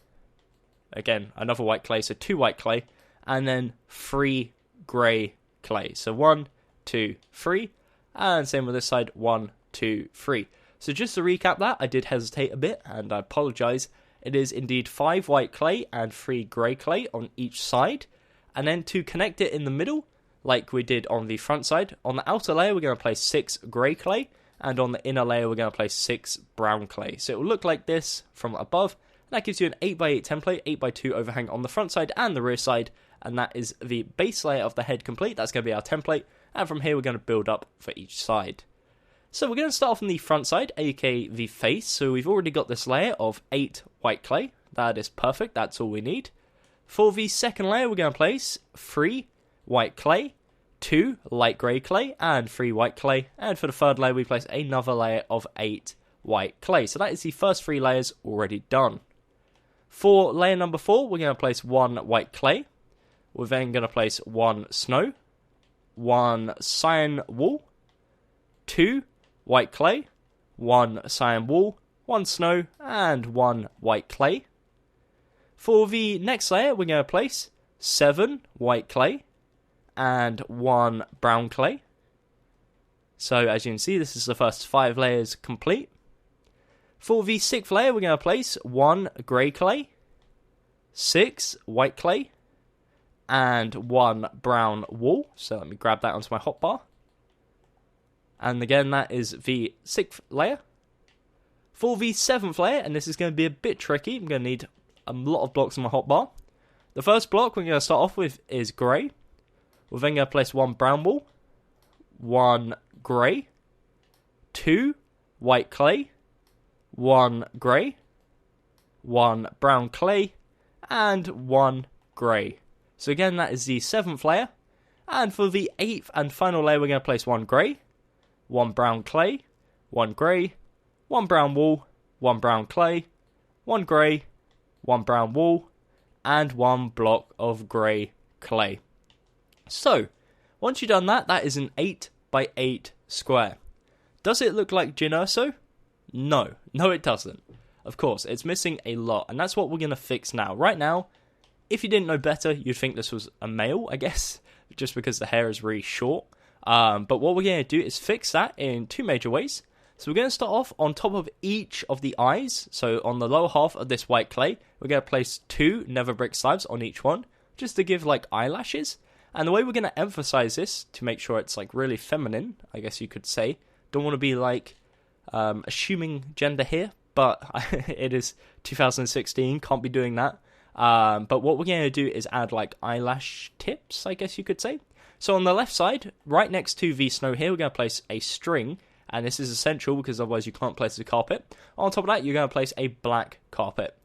again, another white clay, so 2 white clay, and then 3 grey clay. So 1, 2, 3, and same with this side, 1, 2, 3. So just to recap that, I did hesitate a bit, and I apologise. It is indeed 5 white clay and 3 grey clay on each side. And then to connect it in the middle, like we did on the front side, on the outer layer we're going to place 6 grey clay, and on the inner layer we're going to place 6 brown clay. So it will look like this from above. That gives you an 8 by 8 template, 8 by 2 overhang on the front side and the rear side, and that is the base layer of the head complete. That's going to be our template, and from here we're going to build up for each side. So we're going to start off on the front side, aka the face. So we've already got this layer of 8 white clay. That is perfect, that's all we need. For the second layer, we're going to place 3 white clay, 2 light grey clay, and 3 white clay. And for the third layer, we place another layer of 8 white clay. So that is the first 3 layers already done. For layer number 4, we're going to place 1 white clay. We're then going to place 1 snow, 1 cyan wool, 2 white clay, 1 cyan wool, 1 snow, and 1 white clay. For the next layer, we're going to place 7 white clay and 1 brown clay. So as you can see, this is the first 5 layers complete. For the 6th layer, we're going to place 1 grey clay, 6 white clay, and 1 brown wool. So let me grab that onto my hotbar. And again, that is the 6th layer. For the 7th layer, and this is going to be a bit tricky, I'm going to need a lot of blocks on my hotbar. The first block we're going to start off with is grey. We're then going to place 1 brown wool, 1 grey, 2 white clay, 1 grey, 1 brown clay, and 1 grey. So again, that is the 7th layer. And for the 8th and final layer, we're going to place 1 grey, 1 brown clay, 1 grey, 1 brown wool, 1 brown clay, 1 grey, 1 brown wool, and 1 block of grey clay. So, once you've done that, that is an 8 by 8 square. Does it look like Jyn Erso? No, it doesn't. Of course, it's missing a lot, and that's what we're going to fix now. Right now, if you didn't know better, you'd think this was a male, I guess, just because the hair is really short. But what we're going to do is fix that in 2 major ways. So we're going to start off on top of each of the eyes. So on the lower half of this white clay, we're going to place 2 nether brick slabs on each one, just to give like eyelashes. And the way we're going to emphasize this, to make sure it's like really feminine, I guess you could say. Don't want to be like assuming gender here, but it is 2016, can't be doing that. But what we're going to do is add like eyelash tips, I guess you could say. So on the left side, right next to the snow here, we're going to place a string. And this is essential because otherwise you can't place the carpet. On top of that, you're going to place a black carpet.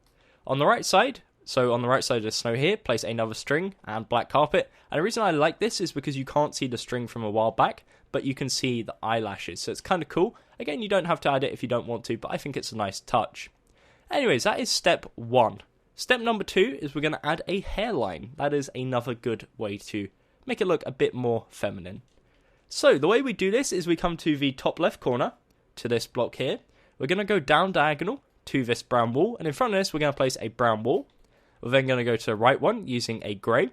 On the right side, so on the right side of the snow here, place another string and black carpet. And the reason I like this is because you can't see the string from a while back, but you can see the eyelashes. So it's kind of cool. Again, you don't have to add it if you don't want to, but I think it's a nice touch. Anyways, that is step 1. Step number 2 is we're going to add a hairline. That is another good way to make it look a bit more feminine. So the way we do this is we come to the top left corner, to this block here. We're going to go down diagonal to this brown wall, and in front of this we're going to place a brown wall. We're then going to go to the right one using a grey.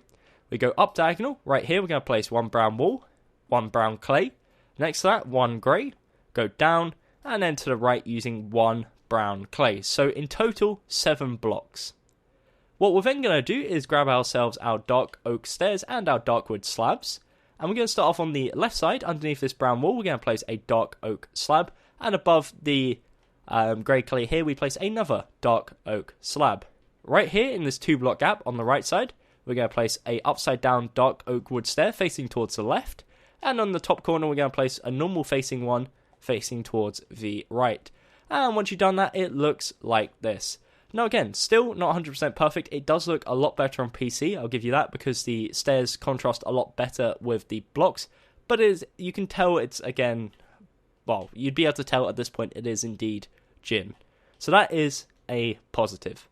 We go up diagonal, right here we're going to place 1 brown wall, 1 brown clay. Next to that, 1 grey. Go down, and then to the right using 1 brown clay. So in total, 7 blocks. What we're then going to do is grab ourselves our dark oak stairs and our dark wood slabs. And we're going to start off on the left side, underneath this brown wall, we're going to place a dark oak slab. And above the grey clay here, we place another dark oak slab. Right here in this 2 block gap on the right side, we're going to place a upside down dark oak wood stair facing towards the left. And on the top corner, we're going to place a normal facing one facing towards the right. And once you've done that, it looks like this. Now again, still not 100% perfect. It does look a lot better on PC, I'll give you that, because the stairs contrast a lot better with the blocks. But you can tell it's, again, well, you'd be able to tell at this point it is indeed Jyn. So that is a positive.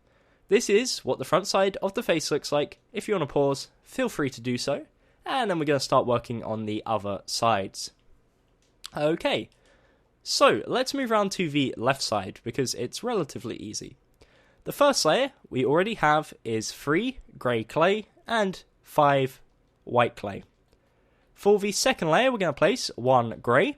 This is what the front side of the face looks like. If you want to pause, feel free to do so. And then we're going to start working on the other sides. Okay, so let's move around to the left side, because it's relatively easy. The first layer we already have is 3 grey clay and 5 white clay. For the second layer, we're going to place 1 grey,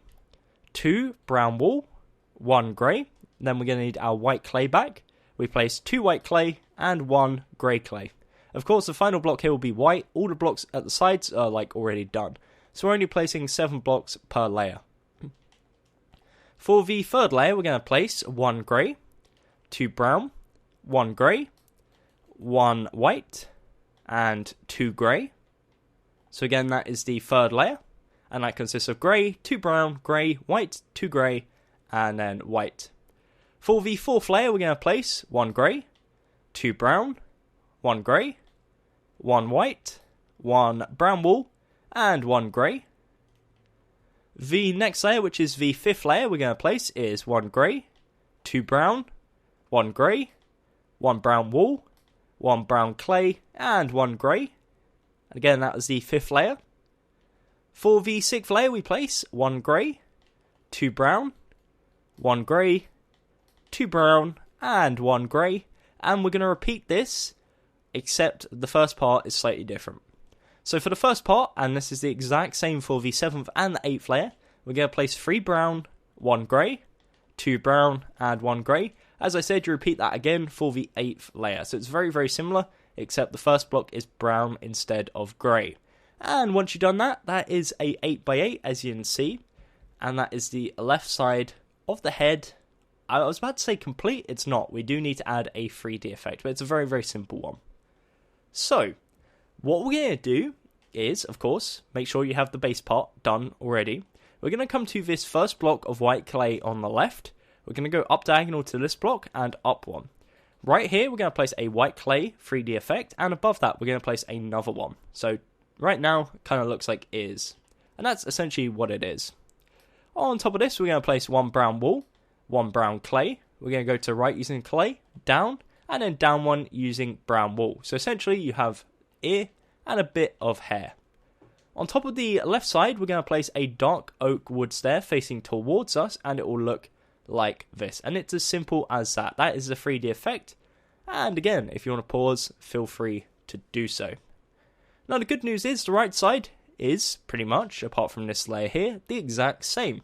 2 brown wool, 1 grey. Then we're going to need our white clay back. We place 2 white clay and 1 grey clay. Of course, the final block here will be white. All the blocks at the sides are like already done. So we're only placing 7 blocks per layer. For the third layer, we're going to place 1 grey, 2 brown, 1 grey, 1 white, and 2 grey. So again, that is the third layer. And that consists of grey, 2 brown, grey, white, 2 grey, and then white. For the fourth layer, we're going to place 1 grey, 2 brown, 1 grey, 1 white, 1 brown wool, and 1 grey. The next layer, which is the fifth layer we're going to place, is 1 grey, 2 brown, 1 grey, 1 brown wool, 1 brown clay, and 1 grey. Again, that is the fifth layer. For the sixth layer, we place 1 grey, 2 brown, 1 grey, 2 brown, and 1 grey. And we're going to repeat this, except the first part is slightly different. So for the first part, and this is the exact same for the 7th and the 8th layer, we're going to place 3 brown, 1 grey, 2 brown, and 1 grey. As I said, you repeat that again for the 8th layer. So it's very, very similar, except the first block is brown instead of grey. And once you've done that, that is a 8x8, as you can see. And that is the left side of the head. I was about to say complete, it's not. We do need to add a 3D effect, but it's a very, very simple one. So, what we're going to do is, of course, make sure you have the base part done already. We're going to come to this first block of white clay on the left. We're going to go up diagonal to this block and up one. Right here, we're going to place a white clay 3D effect, and above that, we're going to place another one. So, right now kind of looks like ears. And that's essentially what it is. On top of this, we're going to place one brown wool, one brown clay. We're going to go to the right using clay, down, and then down one using brown wool. So essentially you have ear and a bit of hair. On top of the left side, we're going to place a dark oak wood stair facing towards us, and it will look like this. And it's as simple as that. That is the 3D effect. And again, if you want to pause, feel free to do so. Now the good news is the right side is pretty much, apart from this layer here, the exact same.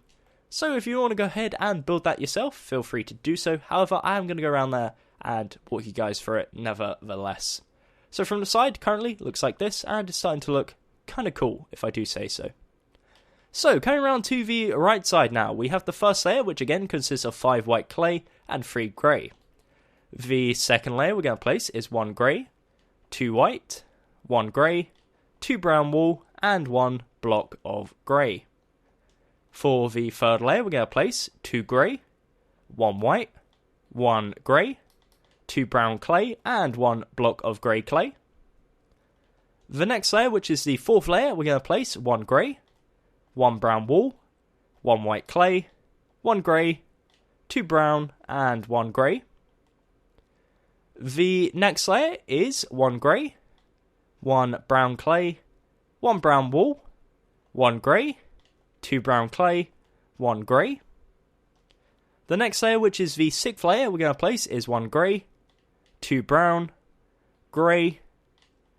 So if you want to go ahead and build that yourself, feel free to do so. However, I am going to go around there and walk you guys through it nevertheless. So from the side, currently looks like this, and it's starting to look kind of cool, if I do say so. So, coming around to the right side now, we have the first layer, which again consists of 5 white clay and 3 grey. The second layer we're going to place is 1 grey, 2 white, 1 grey, 2 brown wool, and 1 block of grey. For the third layer, we're going to place 2 grey, 1 white, 1 grey, 2 brown clay, and 1 block of grey clay. The next layer, which is the fourth layer, we're going to place 1 grey, 1 brown wool, 1 white clay, 1 grey, 2 brown, and 1 grey. The next layer is 1 grey, 1 brown clay, 1 brown wool, 1 grey, 2 brown clay, 1 grey. The next layer, which is the sixth layer we're going to place, is 1 grey, 2 brown, grey,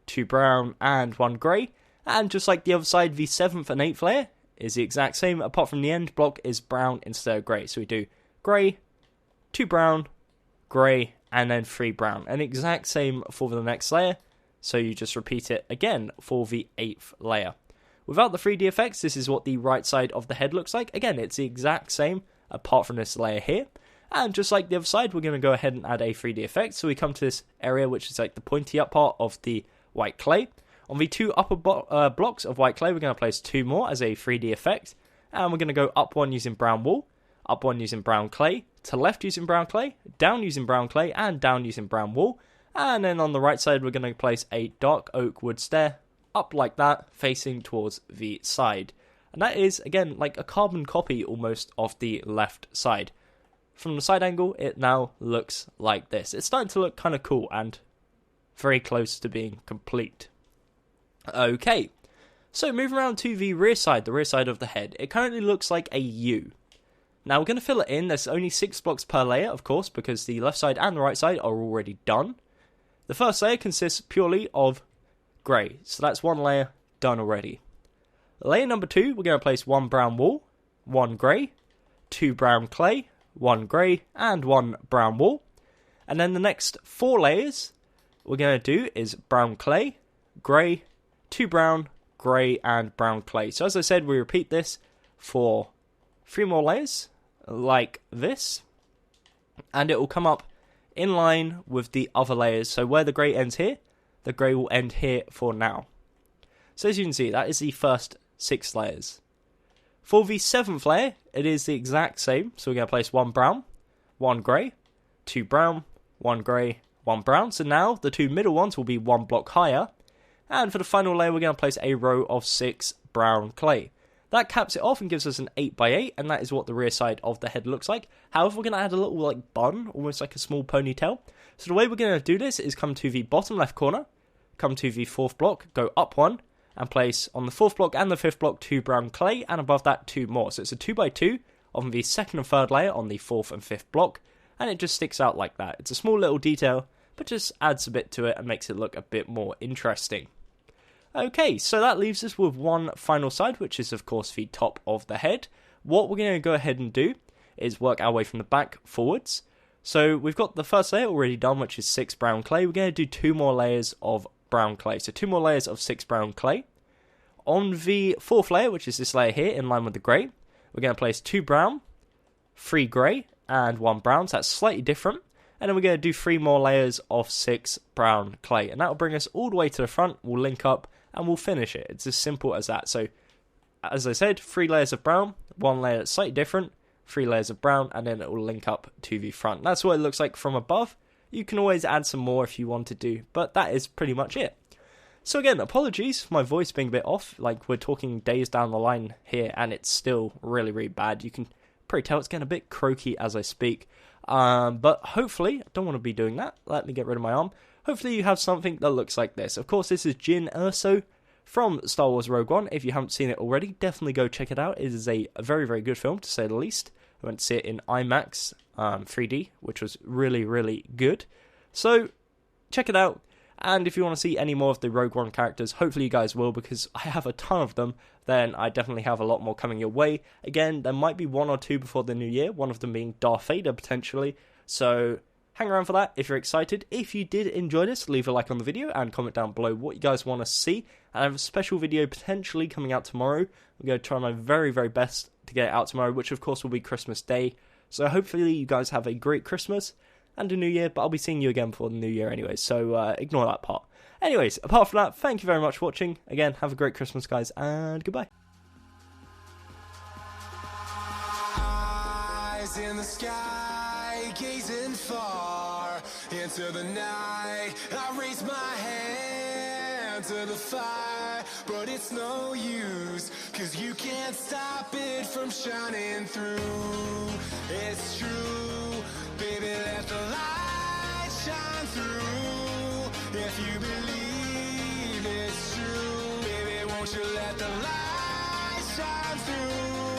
2 brown, and 1 grey. And just like the other side, the 7th and 8th layer is the exact same, apart from the end block is brown instead of grey. So we do grey, 2 brown, grey, and then 3 brown. And exact same for the next layer, so you just repeat it again for the 8th layer. Without the 3D effects, this is what the right side of the head looks like. Again, it's the exact same, apart from this layer here. And just like the other side, we're going to go ahead and add a 3D effect. So we come to this area, which is like the pointy up part of the white clay. On the 2 upper blocks of white clay, we're going to place 2 more as a 3D effect. And we're going to go up 1 using brown wool, up 1 using brown clay, to left using brown clay, down using brown clay, and down using brown wool. And then on the right side, we're going to place a dark oak wood stair, up like that, facing towards the side. And that is, again, like a carbon copy almost of the left side. From the side angle, it now looks like this. It's starting to look kind of cool and very close to being complete. Okay, so moving around to the rear side of the head, it currently looks like a U. Now we're going to fill it in. There's only 6 blocks per layer, of course, because the left side and the right side are already done. The first layer consists purely of grey, so that's 1 layer done already. Layer number 2, we're going to place 1 brown wool, 1 grey, 2 brown clay, 1 grey, and 1 brown wool. And then the next 4 layers we're going to do is brown clay, grey, 2 brown, grey, and brown clay. So as I said, we repeat this for 3 more layers, like this. And it will come up in line with the other layers. So where the grey ends here, the grey will end here for now. So as you can see, that is the first 6 layers. For the 7th layer, it is the exact same. So we're going to place 1 brown, 1 grey, 2 brown, 1 grey, 1 brown. So now the 2 middle ones will be 1 block higher. And for the final layer, we're going to place a row of 6 brown clay. That caps it off and gives us an 8x8, and that is what the rear side of the head looks like. However, we're going to add a little like bun, almost like a small ponytail. So the way we're going to do this is come to the bottom left corner, come to the 4th block, go up 1, and place on the 4th block and the 5th block 2 brown clay, and above that 2 more. So it's a 2x2 on the 2nd and 3rd layer on the 4th and 5th block, and it just sticks out like that. It's a small little detail, but just adds a bit to it and makes it look a bit more interesting. Okay, so that leaves us with one final side, which is of course the top of the head. What we're going to go ahead and do is work our way from the back forwards. So we've got the first layer already done, which is 6 brown clay. We're going to do 2 more layers of brown clay. So 2 more layers of 6 brown clay. On the 4th layer, which is this layer here, in line with the grey, we're going to place 2 brown, 3 grey, and 1 brown. So that's slightly different. And then we're going to do 3 more layers of 6 brown clay. And that will bring us all the way to the front. We'll link up and we'll finish it. It's as simple as that. So, as I said, 3 layers of brown, 1 layer that's slightly different, 3 layers of brown, and then it will link up to the front. That's what it looks like from above. You can always add some more if you want to do, but that is pretty much it. So again, apologies for my voice being a bit off. Like, we're talking days down the line here, and it's still really, really bad. You can pretty tell it's getting a bit croaky as I speak. But hopefully, I don't want to be doing that. Let me get rid of my arm. Hopefully you have something that looks like this. Of course, this is Jyn Erso from Star Wars Rogue One. If you haven't seen it already, definitely go check it out. It is a very, very good film, to say the least. I went to see it in IMAX 3D, which was really, really good. So, check it out. And if you want to see any more of the Rogue One characters, hopefully you guys will, because I have a ton of them, then I definitely have a lot more coming your way. Again, there might be one or two before the new year, one of them being Darth Vader, potentially. So, hang around for that if you're excited. If you did enjoy this, leave a like on the video and comment down below what you guys want to see. And I have a special video potentially coming out tomorrow. I'm going to try my very, very best to get it out tomorrow, which of course will be Christmas Day. So hopefully you guys have a great Christmas and a new year, but I'll be seeing you again before the new year anyway, so ignore that part. Anyways, apart from that, thank you very much for watching. Again, have a great Christmas, guys, and goodbye. Eyes in the sky, gazing far into the night. I raise my hand to the fire, but it's no use, 'cause you can't stop it from shining through. It's true, baby, let the light shine through. If you believe it's true, baby, won't you let the light shine through?